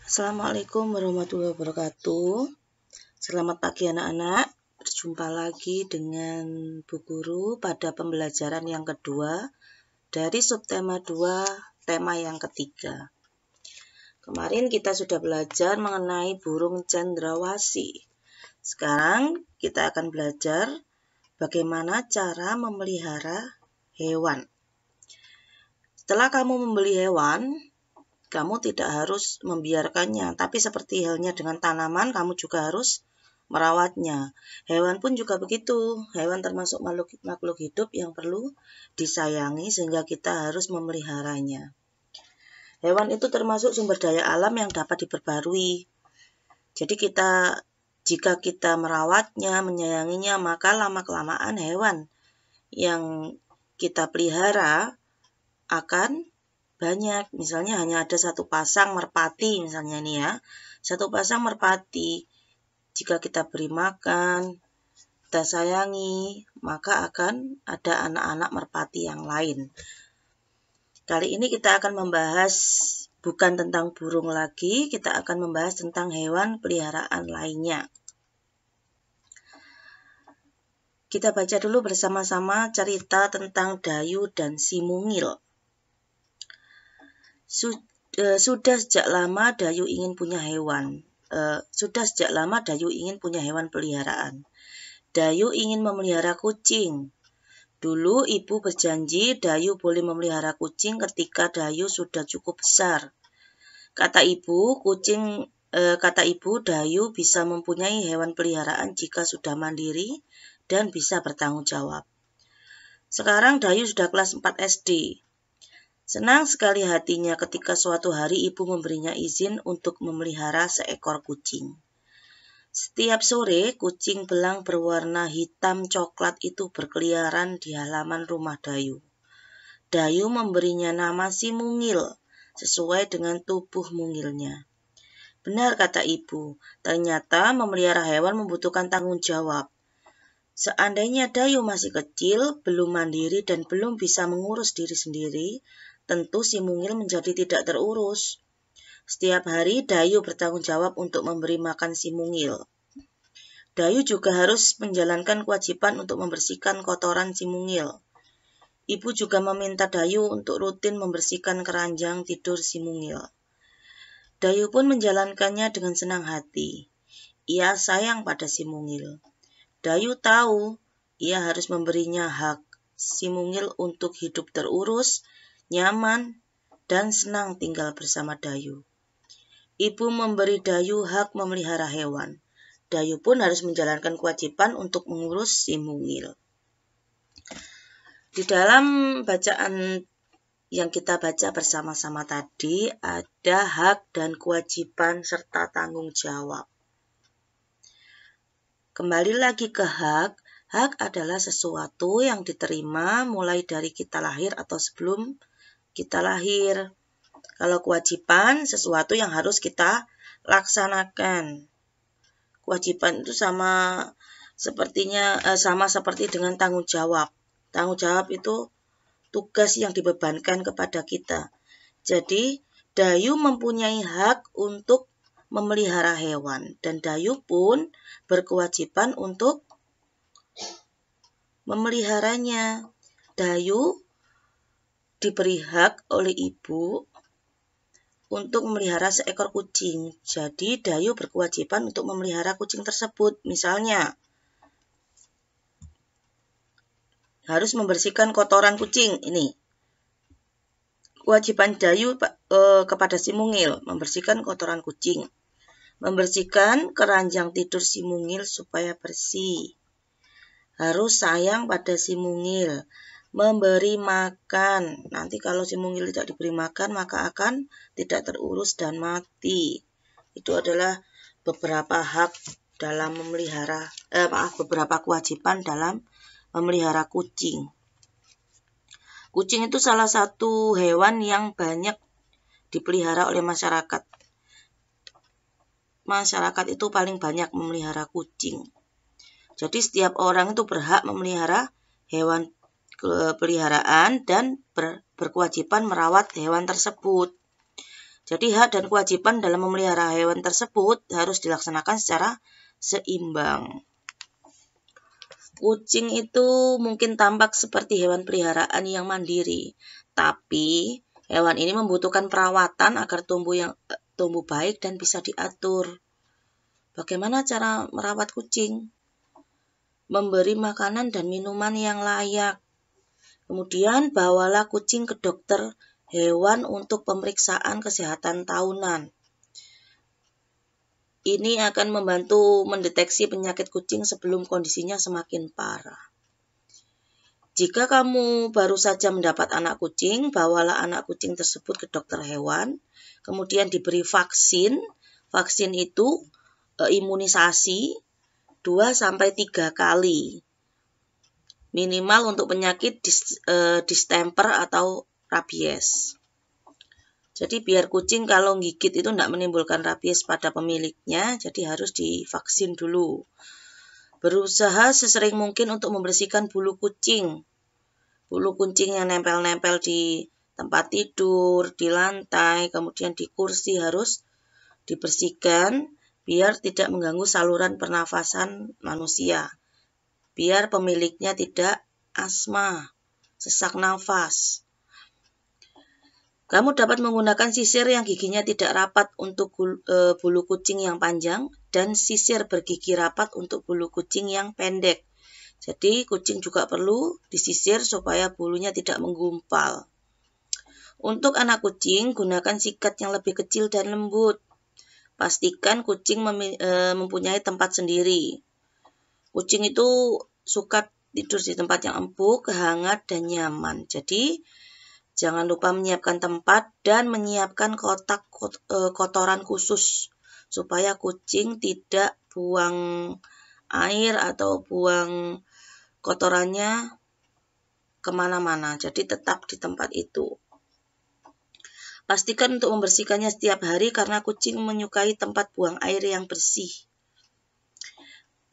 Assalamualaikum warahmatullahi wabarakatuh. Selamat pagi anak-anak. Berjumpa lagi dengan Bu Guru pada pembelajaran yang kedua dari subtema 2, tema yang ketiga. Kemarin kita sudah belajar mengenai burung cendrawasih. Sekarang kita akan belajar bagaimana cara memelihara hewan. Setelah kamu membeli hewan, kamu tidak harus membiarkannya, tapi seperti halnya dengan tanaman, kamu juga harus merawatnya. Hewan pun juga begitu. Hewan termasuk makhluk hidup yang perlu disayangi sehingga kita harus memeliharanya. Hewan itu termasuk sumber daya alam yang dapat diperbarui. Jadi jika kita merawatnya, menyayanginya, maka lama-kelamaan hewan yang kita pelihara akan banyak. Misalnya hanya ada satu pasang merpati misalnya nih ya. Satu pasang merpati, jika kita beri makan, kita sayangi, maka akan ada anak-anak merpati yang lain. Kali ini kita akan membahas bukan tentang burung lagi, kita akan membahas tentang hewan peliharaan lainnya. Kita baca dulu bersama-sama cerita tentang Dayu dan si Mungil. Sudah sejak lama Dayu ingin punya hewan. Hewan peliharaan. Dayu ingin memelihara kucing. Dulu ibu berjanji Dayu boleh memelihara kucing ketika Dayu sudah cukup besar. Kata ibu, Dayu bisa mempunyai hewan peliharaan jika sudah mandiri dan bisa bertanggung jawab. Sekarang Dayu sudah kelas 4 SD. Senang sekali hatinya ketika suatu hari ibu memberinya izin untuk memelihara seekor kucing. Setiap sore, kucing belang berwarna hitam coklat itu berkeliaran di halaman rumah Dayu. Dayu memberinya nama si Mungil, sesuai dengan tubuh mungilnya. Benar kata ibu, ternyata memelihara hewan membutuhkan tanggung jawab. Seandainya Dayu masih kecil, belum mandiri dan belum bisa mengurus diri sendiri, tentu si Mungil menjadi tidak terurus. Setiap hari Dayu bertanggung jawab untuk memberi makan si Mungil. Dayu juga harus menjalankan kewajiban untuk membersihkan kotoran si Mungil. Ibu juga meminta Dayu untuk rutin membersihkan keranjang tidur si Mungil. Dayu pun menjalankannya dengan senang hati. Ia sayang pada si Mungil. Dayu tahu ia harus memberinya hak si Mungil untuk hidup terurus, nyaman, dan senang tinggal bersama Dayu. Ibu memberi Dayu hak memelihara hewan. Dayu pun harus menjalankan kewajiban untuk mengurus si Mungil. Di dalam bacaan yang kita baca bersama-sama tadi, ada hak dan kewajiban serta tanggung jawab. Kembali lagi ke hak. Hak adalah sesuatu yang diterima mulai dari kita lahir atau sebelum kita lahir. Kalau kewajiban, sesuatu yang harus kita laksanakan. Kewajiban itu sama seperti dengan tanggung jawab. Tanggung jawab itu tugas yang dibebankan kepada kita. Jadi, Dayu mempunyai hak untuk memelihara hewan. Dan Dayu pun berkewajiban untuk memeliharanya. Dayu diberi hak oleh ibu untuk memelihara seekor kucing. Jadi Dayu berkewajiban untuk memelihara kucing tersebut. Misalnya, harus membersihkan kotoran kucing. Ini kewajiban Dayu kepada si Mungil, membersihkan kotoran kucing. Membersihkan keranjang tidur si Mungil supaya bersih. Harus sayang pada si Mungil. Memberi makan. Nanti kalau si Mungil tidak diberi makan, maka akan tidak terurus dan mati. Itu adalah beberapa hak dalam beberapa kewajiban dalam memelihara kucing. Kucing itu salah satu hewan yang banyak dipelihara oleh masyarakat. Masyarakat itu paling banyak memelihara kucing. Jadi setiap orang itu berhak memelihara hewan peliharaan dan berkewajiban merawat hewan tersebut. Jadi hak dan kewajiban dalam memelihara hewan tersebut harus dilaksanakan secara seimbang. Kucing itu mungkin tampak seperti hewan peliharaan yang mandiri, tapi hewan ini membutuhkan perawatan agar tumbuh baik dan bisa diatur. Bagaimana cara merawat kucing? Memberi makanan dan minuman yang layak. Kemudian bawalah kucing ke dokter hewan untuk pemeriksaan kesehatan tahunan. Ini akan membantu mendeteksi penyakit kucing sebelum kondisinya semakin parah. Jika kamu baru saja mendapat anak kucing, bawalah anak kucing tersebut ke dokter hewan, kemudian diberi vaksin. Vaksin itu imunisasi 2-3 kali. Minimal untuk penyakit distemper atau rabies. Jadi biar kucing kalau gigit itu tidak menimbulkan rabies pada pemiliknya, jadi harus divaksin dulu. Berusaha sesering mungkin untuk membersihkan bulu kucing. Bulu kucing yang nempel-nempel di tempat tidur, di lantai, kemudian di kursi harus dibersihkan biar tidak mengganggu saluran pernafasan manusia. Biar pemiliknya tidak asma, sesak nafas. Kamu dapat menggunakan sisir yang giginya tidak rapat untuk bulu kucing yang panjang dan sisir bergigi rapat untuk bulu kucing yang pendek. Jadi kucing juga perlu disisir supaya bulunya tidak menggumpal. Untuk anak kucing, gunakan sikat yang lebih kecil dan lembut. Pastikan kucing mempunyai tempat sendiri. Kucing itu suka tidur di tempat yang empuk, hangat, dan nyaman. Jadi jangan lupa menyiapkan tempat dan menyiapkan kotak kotoran khusus supaya kucing tidak buang air atau buang kotorannya kemana-mana. Jadi tetap di tempat itu. Pastikan untuk membersihkannya setiap hari karena kucing menyukai tempat buang air yang bersih.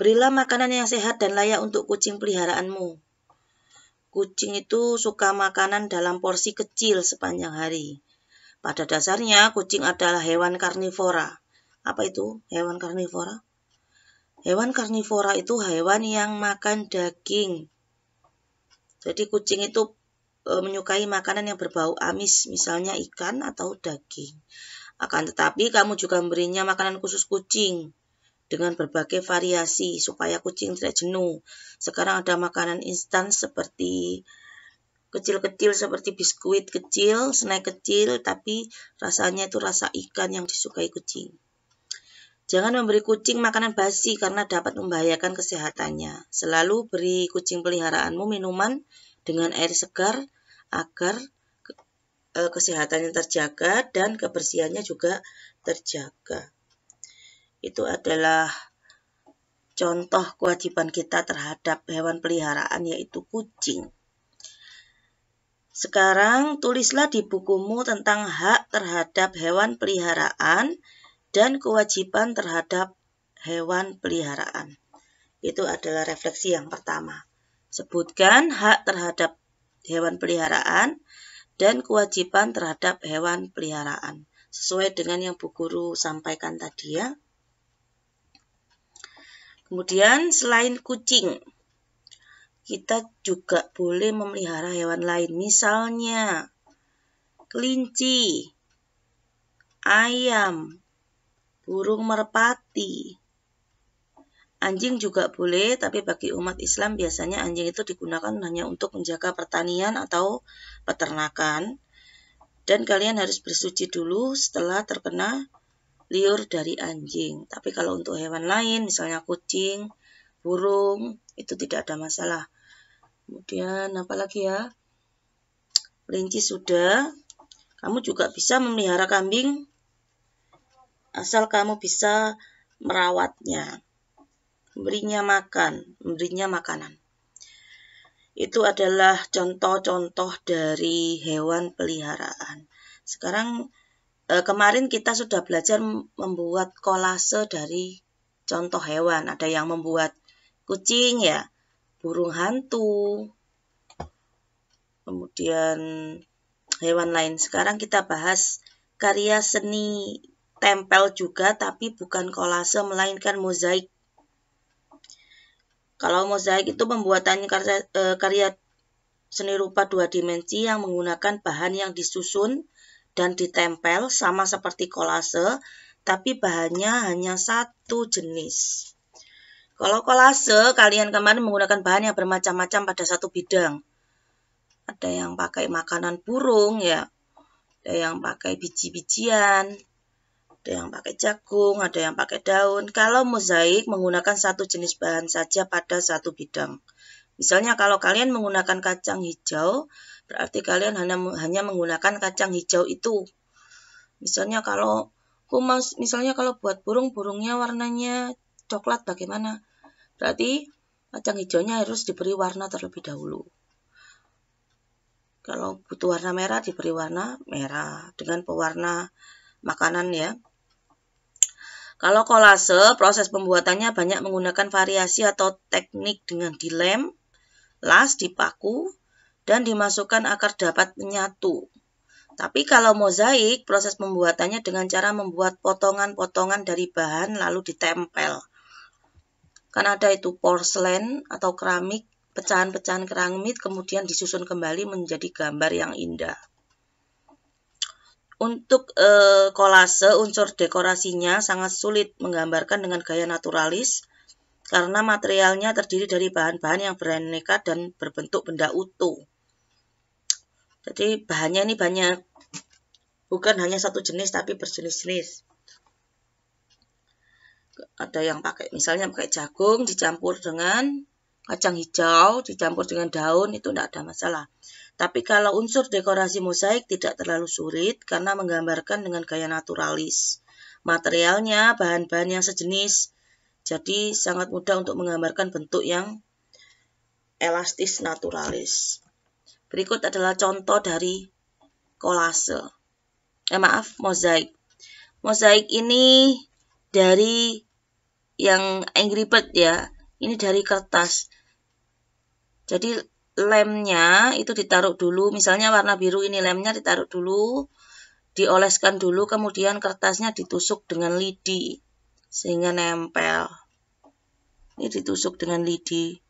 Berilah makanan yang sehat dan layak untuk kucing peliharaanmu. Kucing itu suka makanan dalam porsi kecil sepanjang hari. Pada dasarnya, kucing adalah hewan karnivora. Apa itu hewan karnivora? Hewan karnivora itu hewan yang makan daging. Jadi kucing itu menyukai makanan yang berbau amis, misalnya ikan atau daging. Akan tetapi, kamu juga memberinya makanan khusus kucing dengan berbagai variasi supaya kucing tidak jenuh. Sekarang ada makanan instan seperti kecil-kecil seperti biskuit kecil, snack kecil, tapi rasanya itu rasa ikan yang disukai kucing. Jangan memberi kucing makanan basi karena dapat membahayakan kesehatannya. Selalu beri kucing peliharaanmu minuman dengan air segar agar kesehatannya terjaga dan kebersihannya juga terjaga. Itu adalah contoh kewajiban kita terhadap hewan peliharaan, yaitu kucing. Sekarang tulislah di bukumu tentang hak terhadap hewan peliharaan dan kewajiban terhadap hewan peliharaan. Itu adalah refleksi yang pertama. Sebutkan hak terhadap hewan peliharaan dan kewajiban terhadap hewan peliharaan. Sesuai dengan yang Bu Guru sampaikan tadi ya. Kemudian selain kucing, kita juga boleh memelihara hewan lain. Misalnya kelinci, ayam, burung merpati. Anjing juga boleh, tapi bagi umat Islam biasanya anjing itu digunakan hanya untuk menjaga pertanian atau peternakan. Dan kalian harus bersuci dulu setelah terkena liur dari anjing. Tapi kalau untuk hewan lain, misalnya kucing, burung, itu tidak ada masalah. Kemudian apa lagi ya? Kelinci sudah. Kamu juga bisa memelihara kambing asal kamu bisa merawatnya, memberinya makanan. Itu adalah contoh-contoh dari hewan peliharaan. Sekarang kemarin kita sudah belajar membuat kolase dari contoh hewan. Ada yang membuat kucing ya, burung hantu, kemudian hewan lain. Sekarang kita bahas karya seni tempel juga, tapi bukan kolase melainkan mozaik. Kalau mozaik itu pembuatannya karya seni rupa 2 dimensi yang menggunakan bahan yang disusun dan ditempel sama seperti kolase, tapi bahannya hanya satu jenis. Kalau kolase, kalian kemarin menggunakan bahan yang bermacam-macam pada satu bidang. Ada yang pakai makanan burung ya, ada yang pakai biji-bijian, ada yang pakai jagung, ada yang pakai daun. Kalau mozaik menggunakan satu jenis bahan saja pada satu bidang. Misalnya kalau kalian menggunakan kacang hijau, berarti kalian hanya menggunakan kacang hijau itu. Misalnya kalau buat burungnya warnanya coklat bagaimana? Berarti kacang hijaunya harus diberi warna terlebih dahulu. Kalau butuh warna merah, diberi warna merah dengan pewarna makanan ya. Kalau kolase, proses pembuatannya banyak menggunakan variasi atau teknik dengan dilem, las, dipaku, dan dimasukkan agar dapat menyatu. Tapi kalau mozaik, proses pembuatannya dengan cara membuat potongan-potongan dari bahan lalu ditempel. Kan ada itu porselen atau keramik, pecahan-pecahan keramik kemudian disusun kembali menjadi gambar yang indah. Untuk kolase, unsur dekorasinya sangat sulit menggambarkan dengan gaya naturalis karena materialnya terdiri dari bahan-bahan yang beraneka dan berbentuk benda utuh. Jadi bahannya ini banyak, bukan hanya satu jenis tapi berjenis-jenis. Ada yang misalnya pakai jagung dicampur dengan kacang hijau, dicampur dengan daun, itu tidak ada masalah. Tapi kalau unsur dekorasi mozaik tidak terlalu sulit karena menggambarkan dengan gaya naturalis. Materialnya bahan-bahan yang sejenis, jadi sangat mudah untuk menggambarkan bentuk yang elastis naturalis. Berikut adalah contoh dari kolase. Mozaik. Mozaik ini dari yang Angry Bird ya. Ini dari kertas. Jadi lemnya itu ditaruh dulu. Misalnya warna biru ini lemnya ditaruh dulu. Dioleskan dulu. Kemudian kertasnya ditusuk dengan lidi. Sehingga nempel. Ini ditusuk dengan lidi.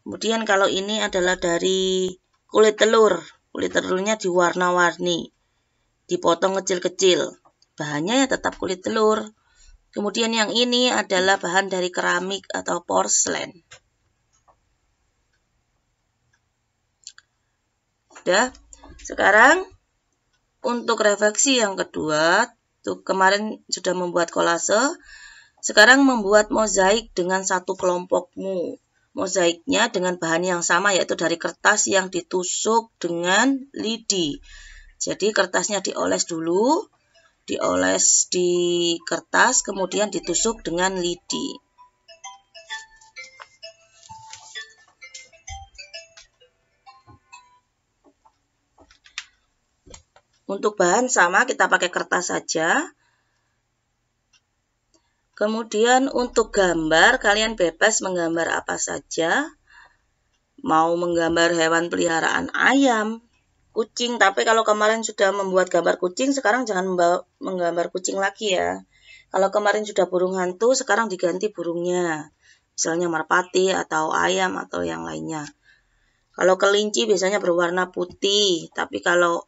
Kemudian kalau ini adalah dari kulit telur. Kulit telurnya diwarna-warni. Dipotong kecil-kecil. Bahannya ya tetap kulit telur. Kemudian yang ini adalah bahan dari keramik atau porselen. Sudah. Sekarang untuk refleksi yang kedua, kemarin sudah membuat kolase. Sekarang membuat mozaik dengan satu kelompokmu. Mozaiknya dengan bahan yang sama yaitu dari kertas yang ditusuk dengan lidi. Jadi kertasnya dioles dulu. Dioles di kertas, kemudian ditusuk dengan lidi. Untuk bahan sama, kita pakai kertas saja. Kemudian untuk gambar, kalian bebas menggambar apa saja. Mau menggambar hewan peliharaan ayam, kucing, tapi kalau kemarin sudah membuat gambar kucing, sekarang jangan menggambar kucing lagi ya. Kalau kemarin sudah burung hantu, sekarang diganti burungnya. Misalnya merpati atau ayam atau yang lainnya. Kalau kelinci biasanya berwarna putih, tapi kalau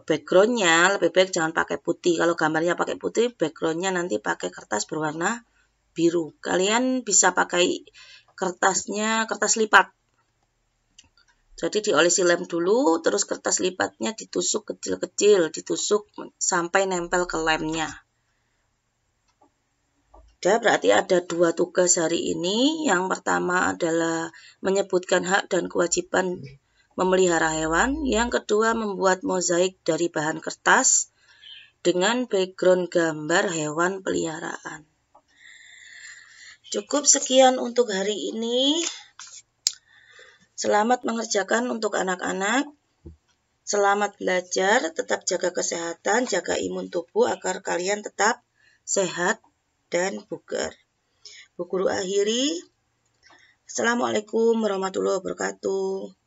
backgroundnya lebih baik jangan pakai putih. Kalau gambarnya pakai putih, backgroundnya nanti pakai kertas berwarna biru. Kalian bisa pakai kertasnya, kertas lipat. Jadi diolesi lem dulu, terus kertas lipatnya ditusuk kecil-kecil, ditusuk sampai nempel ke lemnya. Udah, berarti ada 2 tugas hari ini. Yang pertama adalah menyebutkan hak dan kewajiban memelihara hewan. Yang kedua membuat mozaik dari bahan kertas dengan background gambar hewan peliharaan. Cukup sekian untuk hari ini. Selamat mengerjakan untuk anak-anak. Selamat belajar, tetap jaga kesehatan, jaga imun tubuh agar kalian tetap sehat dan bugar. Bu Guru akhiri. Assalamualaikum warahmatullahi wabarakatuh.